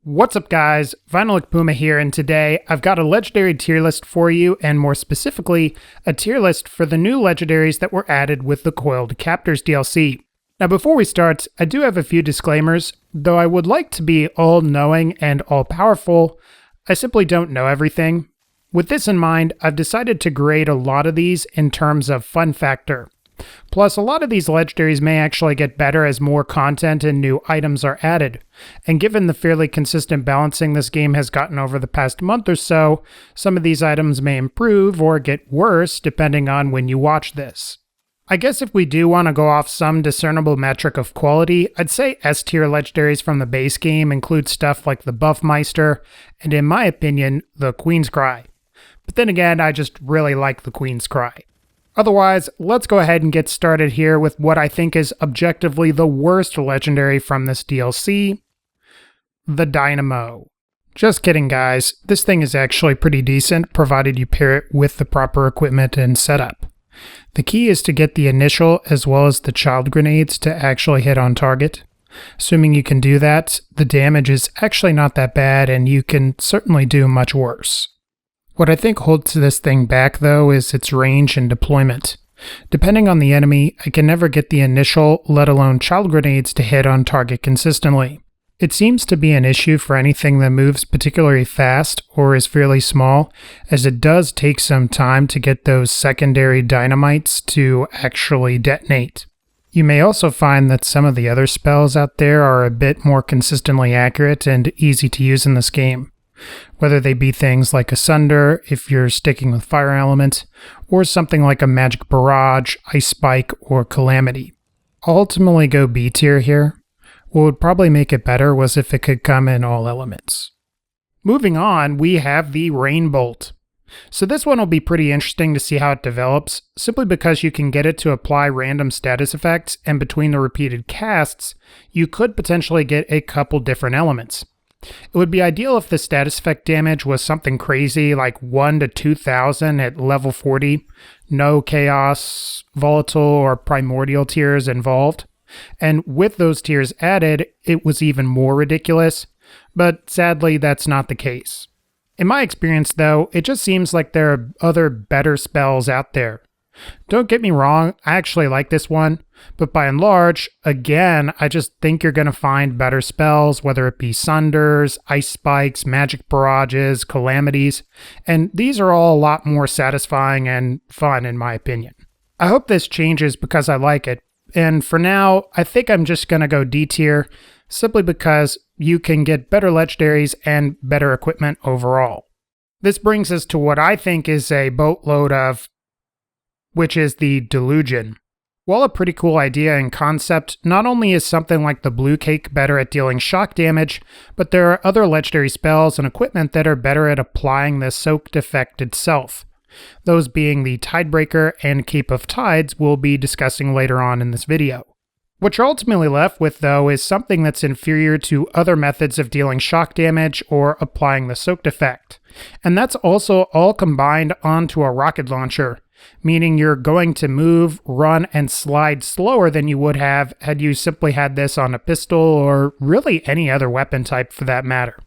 What's up guys, VinylicPuma here, and today I've got a legendary tier list for you, and more specifically, a tier list for the new legendaries that were added with the Coiled Captors DLC. Now before we start, I do have a few disclaimers. Though I would like to be all-knowing and all-powerful, I simply don't know everything. With this in mind, I've decided to grade a lot of these in terms of fun factor. Plus, a lot of these legendaries may actually get better as more content and new items are added. And given the fairly consistent balancing this game has gotten over the past month or so, some of these items may improve or get worse depending on when you watch this. I guess if we do want to go off some discernible metric of quality, I'd say S-tier legendaries from the base game include stuff like the Buffmeister, and in my opinion, the Queen's Cry. But then again, I just really like the Queen's Cry. Otherwise, let's go ahead and get started here with what I think is objectively the worst legendary from this DLC, the Dynamo. Just kidding guys, this thing is actually pretty decent provided you pair it with the proper equipment and setup. The key is to get the initial as well as the child grenades to actually hit on target. Assuming you can do that, the damage is actually not that bad and you can certainly do much worse. What I think holds this thing back though is its range and deployment. Depending on the enemy, I can never get the initial, let alone child grenades to hit on target consistently. It seems to be an issue for anything that moves particularly fast or is fairly small, as it does take some time to get those secondary dynamites to actually detonate. You may also find that some of the other spells out there are a bit more consistently accurate and easy to use in this game. Whether they be things like Asunder, if you're sticking with Fire Element, or something like a Magic Barrage, Ice Spike, or Calamity. I'll ultimately go B tier here. What would probably make it better was if it could come in all elements. Moving on, we have the Rainbolt. So this one will be pretty interesting to see how it develops, simply because you can get it to apply random status effects, and between the repeated casts, you could potentially get a couple different elements. It would be ideal if the status effect damage was something crazy like 1 to 2000 at level 40, no chaos, volatile, or primordial tiers involved. And with those tiers added, it was even more ridiculous, but sadly that's not the case. In my experience though, it just seems like there are other better spells out there. Don't get me wrong, I actually like this one, but by and large, again, I just think you're going to find better spells, whether it be Sunders, Ice Spikes, Magic Barrages, Calamities, and these are all a lot more satisfying and fun in my opinion. I hope this changes because I like it, and for now, I think I'm just going to go D tier, simply because you can get better legendaries and better equipment overall. This brings us to what I think is a boatload of, which is the Delugeon. While a pretty cool idea and concept, not only is something like the Blue Cake better at dealing shock damage, but there are other legendary spells and equipment that are better at applying the soaked effect itself. Those being the Tidebreaker and Cape of Tides we'll be discussing later on in this video. What you're ultimately left with though is something that's inferior to other methods of dealing shock damage or applying the soaked effect. And that's also all combined onto a rocket launcher, meaning you're going to move, run, and slide slower than you would have had you simply had this on a pistol or really any other weapon type for that matter.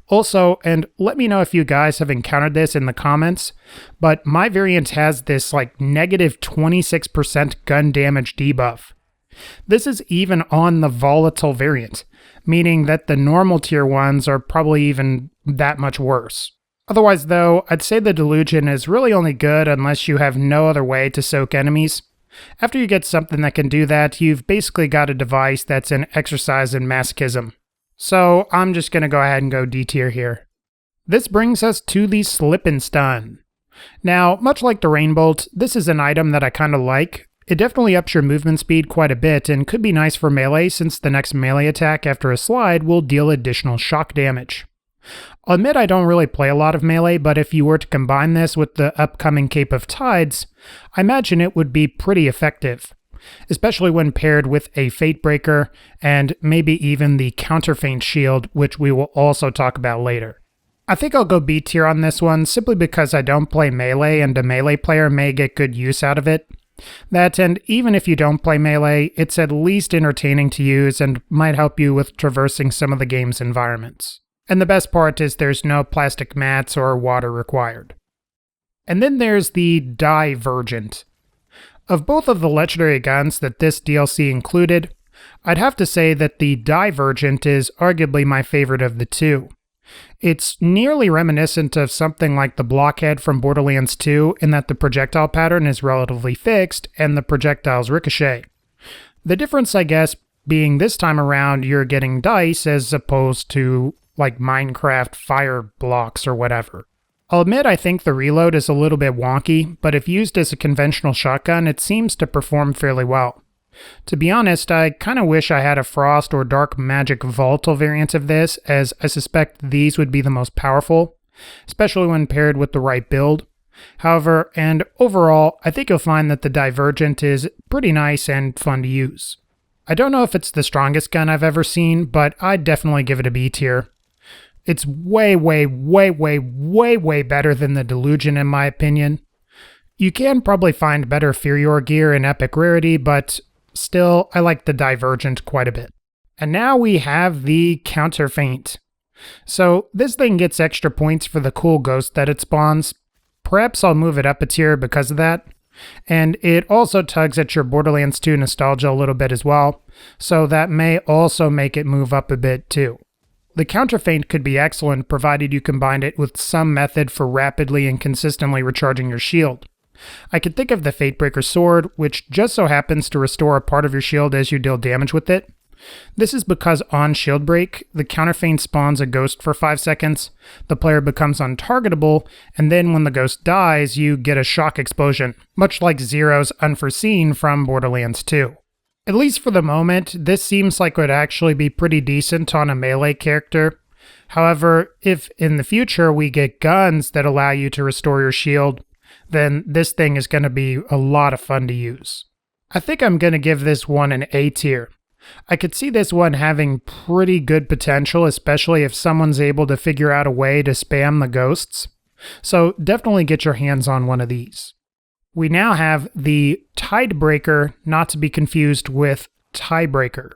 Also, and let me know if you guys have encountered this in the comments, but my variant has this like negative 26% gun damage debuff. This is even on the volatile variant, meaning that the normal tier ones are probably even that much worse. Otherwise though, I'd say the Delugeon is really only good unless you have no other way to soak enemies. After you get something that can do that, you've basically got a device that's an exercise in masochism. So I'm just going to go ahead and go D tier here. This brings us to the Slip and Stun. Now, much like the Rainbolt, this is an item that I kind of like. It definitely ups your movement speed quite a bit and could be nice for melee since the next melee attack after a slide will deal additional shock damage. I'll admit I don't really play a lot of melee, but if you were to combine this with the upcoming Cape of Tides, I imagine it would be pretty effective, especially when paired with a Fate Breaker and maybe even the Counterfeint shield, which we will also talk about later. I think I'll go B tier on this one simply because I don't play melee and a melee player may get good use out of it. That, and even if you don't play Melee, it's at least entertaining to use and might help you with traversing some of the game's environments. And the best part is there's no plastic mats or water required. And then there's the Die-Vergent. Of both of the legendary guns that this DLC included, I'd have to say that the Die-Vergent is arguably my favorite of the two. It's nearly reminiscent of something like the Blockhead from Borderlands 2 in that the projectile pattern is relatively fixed and the projectiles ricochet. The difference, I guess, being this time around you're getting dice as opposed to like Minecraft fire blocks or whatever. I'll admit I think the reload is a little bit wonky, but if used as a conventional shotgun, it seems to perform fairly well. To be honest, I kinda wish I had a Frost or Dark Magic Volatile variant of this, as I suspect these would be the most powerful, especially when paired with the right build. However, and overall, I think you'll find that the Die-Vergent is pretty nice and fun to use. I don't know if it's the strongest gun I've ever seen, but I'd definitely give it a B tier. It's way better than the Delugeon in my opinion. You can probably find better Furior gear in Epic Rarity, but still, I like the Die-Vergent quite a bit. And now we have the Counterfeint. So this thing gets extra points for the cool ghost that it spawns. Perhaps I'll move it up a tier because of that. And it also tugs at your Borderlands 2 nostalgia a little bit as well, so that may also make it move up a bit too. The Counterfeint could be excellent provided you combined it with some method for rapidly and consistently recharging your shield. I could think of the Fatebreaker sword, which just so happens to restore a part of your shield as you deal damage with it. This is because on shield break, the Counterfeint spawns a ghost for 5 seconds, the player becomes untargetable, and then when the ghost dies, you get a shock explosion, much like Zero's Unforeseen from Borderlands 2. At least for the moment, this seems like it would actually be pretty decent on a melee character. However, if in the future we get guns that allow you to restore your shield, then this thing is going to be a lot of fun to use. I think I'm going to give this one an A tier. I could see this one having pretty good potential, especially if someone's able to figure out a way to spam the ghosts. So definitely get your hands on one of these. We now have the Tidebreaker, not to be confused with Tiebreaker.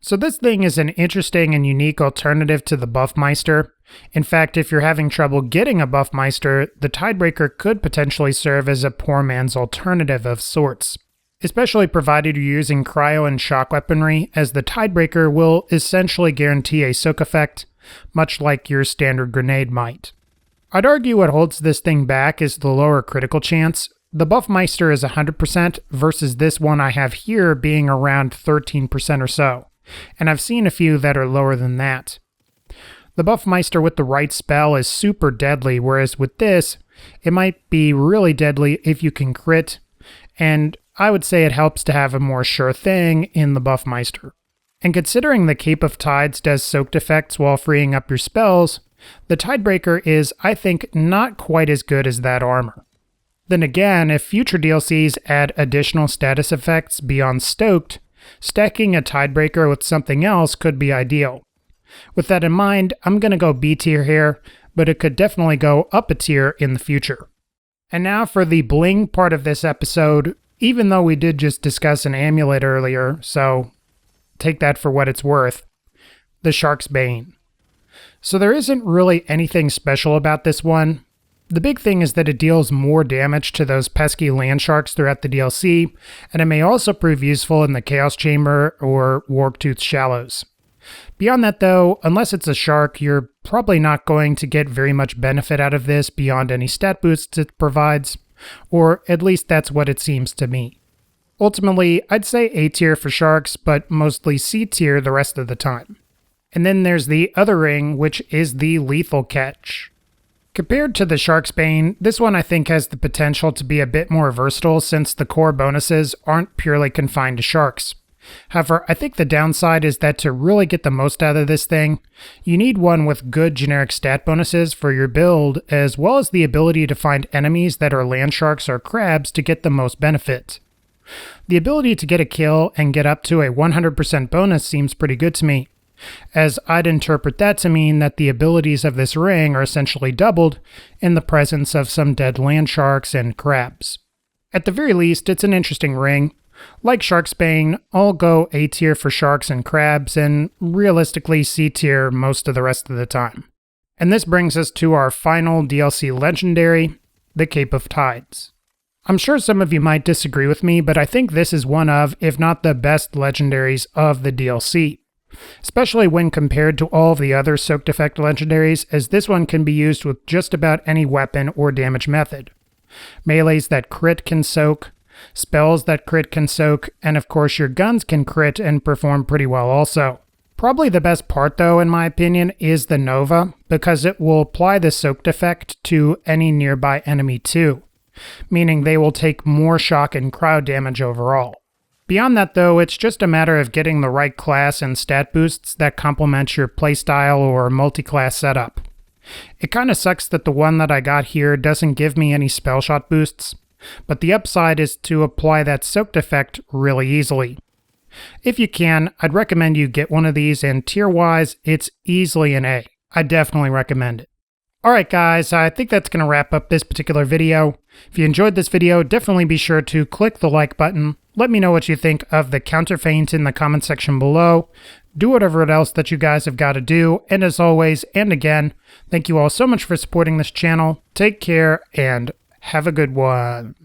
So this thing is an interesting and unique alternative to the Buffmeister. In fact, if you're having trouble getting a Buffmeister, the Tidebreaker could potentially serve as a poor man's alternative of sorts, especially provided you're using cryo and shock weaponry, as the Tidebreaker will essentially guarantee a soak effect, much like your standard grenade might. I'd argue what holds this thing back is the lower critical chance. The Buffmeister is 100% versus this one I have here being around 13% or so, and I've seen a few that are lower than that. The Buffmeister with the right spell is super deadly, whereas with this, it might be really deadly if you can crit, and I would say it helps to have a more sure thing in the Buffmeister. And considering the Cape of Tides does soaked effects while freeing up your spells, the Tidebreaker is, I think, not quite as good as that armor. Then again, if future DLCs add additional status effects beyond stoked, stacking a Tidebreaker with something else could be ideal. With that in mind, I'm going to go B tier here, but it could definitely go up a tier in the future. And now for the bling part of this episode, even though we did just discuss an amulet earlier, so take that for what it's worth, the Sharksbane. So there isn't really anything special about this one. The big thing is that it deals more damage to those pesky land sharks throughout the DLC, and it may also prove useful in the Chaos Chamber or Warptooth Shallows. Beyond that though, unless it's a shark, you're probably not going to get very much benefit out of this beyond any stat boosts it provides, or at least that's what it seems to me. Ultimately, I'd say A tier for sharks, but mostly C tier the rest of the time. And then there's the other ring, which is the lethal catch. Compared to the Sharksbane, this one I think has the potential to be a bit more versatile since the core bonuses aren't purely confined to sharks. However, I think the downside is that to really get the most out of this thing, you need one with good generic stat bonuses for your build, as well as the ability to find enemies that are land sharks or crabs to get the most benefit. The ability to get a kill and get up to a 100% bonus seems pretty good to me, as I'd interpret that to mean that the abilities of this ring are essentially doubled in the presence of some dead land sharks and crabs. At the very least, it's an interesting ring. Like Sharksbane, I'll go A tier for sharks and crabs, and realistically C tier most of the rest of the time. And this brings us to our final DLC legendary, the Cape of Tides. I'm sure some of you might disagree with me, but I think this is one of, if not the best legendaries of the DLC. Especially when compared to all of the other soaked effect legendaries, as this one can be used with just about any weapon or damage method. Melees that crit can soak, spells that crit can soak, and of course your guns can crit and perform pretty well also. Probably the best part though, in my opinion, is the Nova, because it will apply the soaked effect to any nearby enemy too, meaning they will take more shock and crowd damage overall. Beyond that though, it's just a matter of getting the right class and stat boosts that complement your playstyle or multi-class setup. It kinda sucks that the one that I got here doesn't give me any spell shot boosts, but the upside is to apply that soaked effect really easily. If you can, I'd recommend you get one of these, and tier-wise, it's easily an A. I definitely recommend it. Alright guys, I think that's going to wrap up this particular video. If you enjoyed this video, definitely be sure to click the like button. Let me know what you think of the Counterfeint in the comment section below. Do whatever else that you guys have got to do. And as always, and again, thank you all so much for supporting this channel. Take care and have a good one.